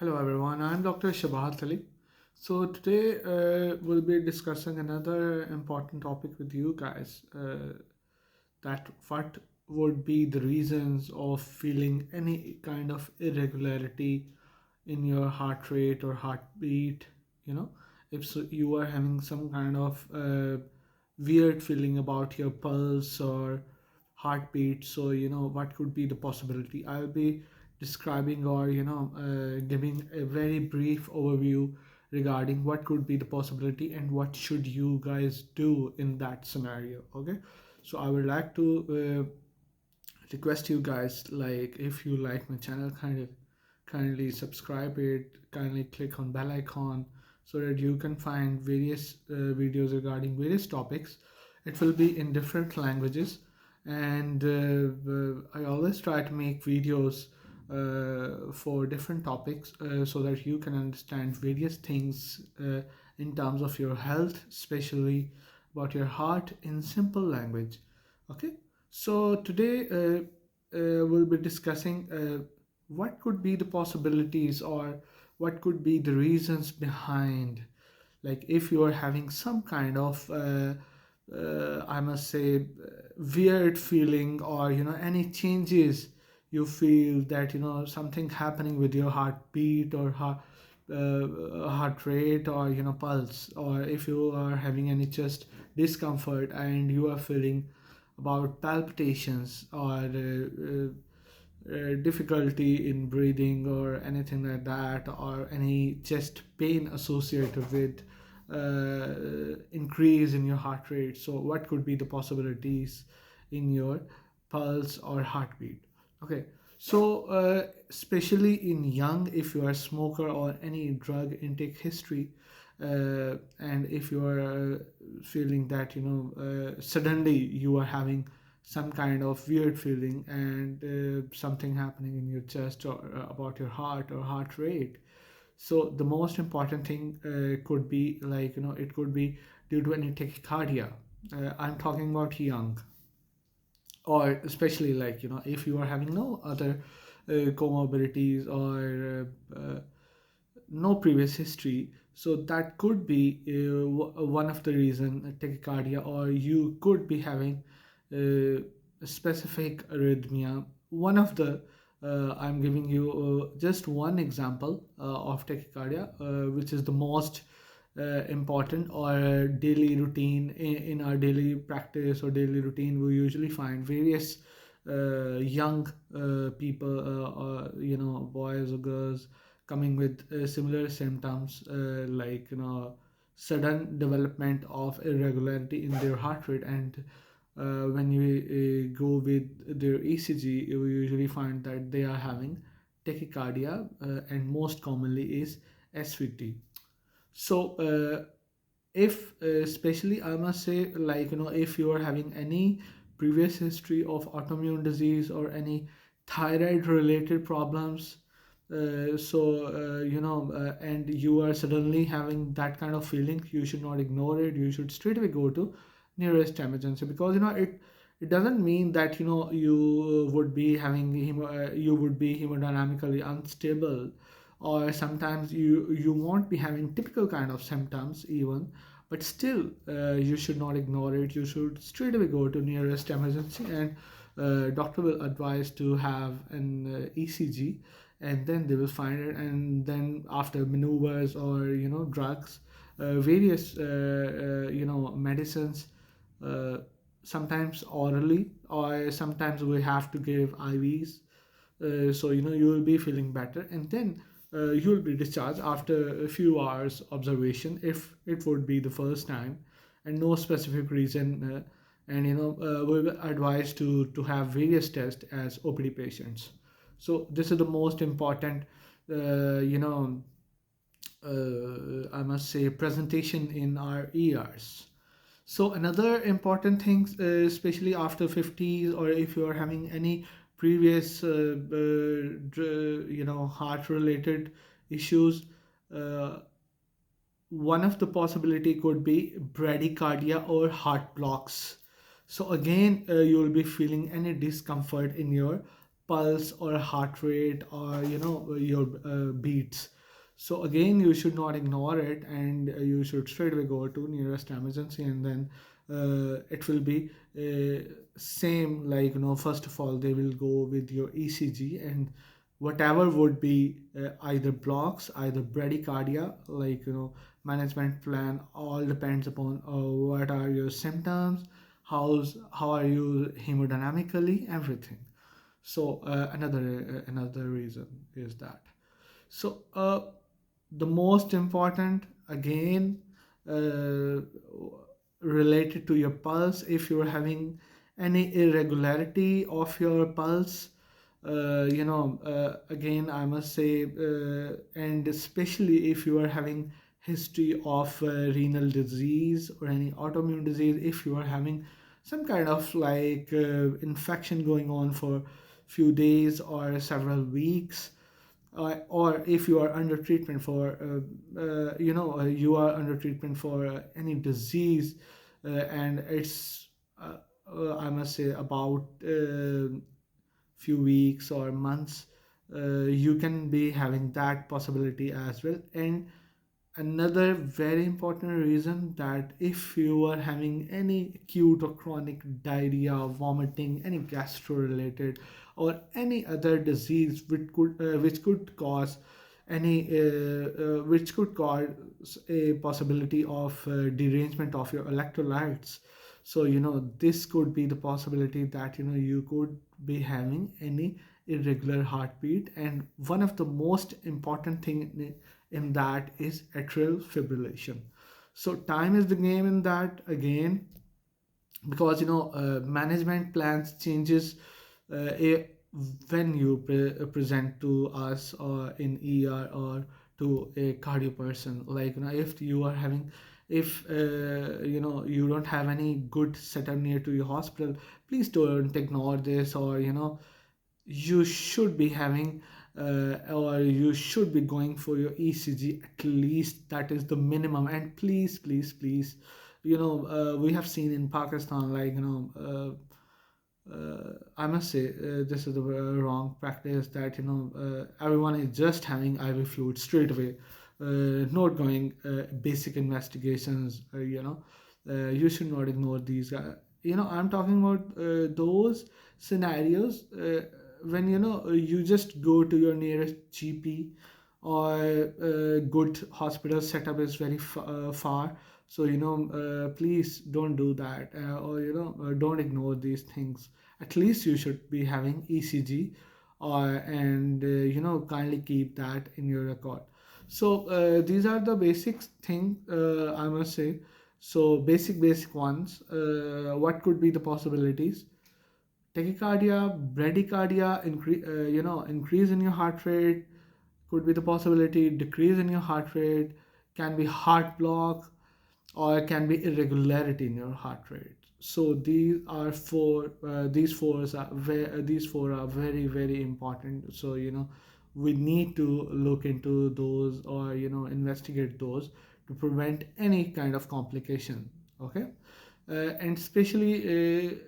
Hello everyone, I'm Dr. Shabahat Ali. So today we'll be discussing another important topic with you guys. That what would be the reasons of feeling any kind of irregularity in your heart rate or heartbeat? You know, if so, you are having some kind of weird feeling about your pulse or heartbeat. So what could be the possibility? I'll be describing or giving a very brief overview regarding what could be the possibility and what should you guys do in that scenario. Okay, so I would like to request you guys, like, if you like my channel, kindly subscribe it, kindly click on bell icon so that you can find various videos regarding various topics. It will be in different languages, and I always try to make videos for different topics so that you can understand various things in terms of your health, especially about your heart, in simple language. Okay, so today we'll be discussing what could be the possibilities or what could be the reasons behind, like, if you are having some kind of I must say weird feeling, or any changes you feel that something happening with your heartbeat or heart rate or pulse, or if you are having any chest discomfort and you are feeling about palpitations or difficulty in breathing or anything like that, or any chest pain associated with increase in your heart rate. So what could be the possibilities in your pulse or heartbeat? Okay, so especially in young, if you are a smoker or any drug intake history, and if you are feeling that suddenly you are having some kind of weird feeling and something happening in your chest or about your heart or heart rate. So the most important thing could be, like, it could be due to any tachycardia. I'm talking about young, or especially, like, if you are having no other comorbidities or no previous history. So that could be one of the reason, tachycardia, or you could be having a specific arrhythmia. One of the I'm giving you just one example of tachycardia, which is the most important, or daily routine. In our daily practice or daily routine, we usually find various young people, boys or girls, coming with similar symptoms, like sudden development of irregularity in their heart rate. And when you go with their ECG, you usually find that they are having tachycardia, and most commonly is SVT. So if especially, I must say, like, if you are having any previous history of autoimmune disease or any thyroid related problems, and you are suddenly having that kind of feeling, you should not ignore it. You should straight away go to nearest emergency, because it doesn't mean that you would be having you would be hemodynamically unstable, or sometimes you won't be having typical kind of symptoms even, but still you should not ignore it. You should straight away go to nearest emergency, and doctor will advise to have an ECG, and then they will find it, and then after maneuvers or drugs, various medicines, uh, sometimes orally, or sometimes we have to give IVs. So you will be feeling better, and then you will be discharged after a few hours observation, if it would be the first time and no specific reason. And we were advised to have various tests as OPD patients. So this is the most important uh, you know I must say, presentation in our ERs. So another important thing, especially after 50s, or if you are having any previous heart related issues, uh, one of the possibility could be bradycardia or heart blocks. So again, you will be feeling any discomfort in your pulse or heart rate or your beats. So again, you should not ignore it, and you should straight away go to nearest emergency, and then it will be same, like first of all they will go with your ECG, and whatever would be either blocks, either bradycardia, like management plan all depends upon what are your symptoms, how are you hemodynamically, everything. So another reason is that. So the most important again, uh, related to your pulse, if you're having any irregularity of your pulse, again I must say, and especially if you are having history of renal disease or any autoimmune disease, if you are having some kind of like infection going on for few days or several weeks, or if you are under treatment for you are under treatment for any disease, and it's I must say about few weeks or months, you can be having that possibility as well. And another very important reason, that if you are having any acute or chronic diarrhea, vomiting, any gastro related or any other disease which could cause which could cause a possibility of derangement of your electrolytes. So this could be the possibility that you could be having any irregular heartbeat, and one of the most important thing in that is atrial fibrillation. So time is the game in that again, because management plans changes when you present to us or in ER or to a cardio person. Like if you are having, if you don't have any good setup near to your hospital, please don't ignore this, or you should be having or you should be going for your ECG at least. That is the minimum. And please, please, please, we have seen in Pakistan, like I must say, this is the wrong practice, that everyone is just having IV fluid straight away, not going basic investigations. You should not ignore these. I'm talking about those scenarios when you just go to your nearest GP, or good hospital setup is very far. So please don't do that, or don't ignore these things. At least you should be having ECG, or and kindly keep that in your record. So these are the basic thing, I must say. So basic ones. What could be the possibilities? Tachycardia, bradycardia, increase in your heart rate could be the possibility. Decrease in your heart rate can be heart block, or it can be irregularity in your heart rate. So these four are very, very important. So we need to look into those, or investigate those, to prevent any kind of complication. Okay. And especially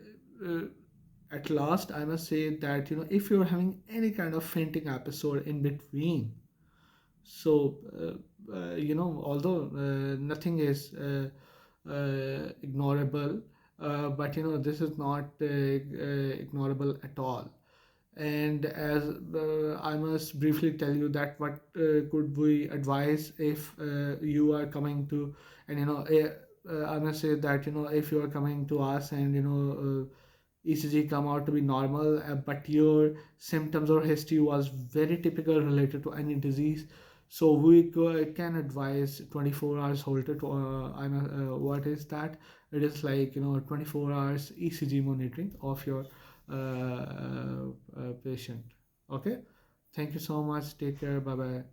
at last, I must say that if you're having any kind of fainting episode in between, so although nothing is ignorable, but this is not ignorable at all. And as I must briefly tell you that what could we advise if you are coming to, and I must say that if you are coming to us, and ECG come out to be normal, but your symptoms or history was very typical related to any disease. So we can advise 24 hours Holter to what is that? It is like 24 hours ECG monitoring of your patient. Okay. Thank you so much. Take care. Bye bye.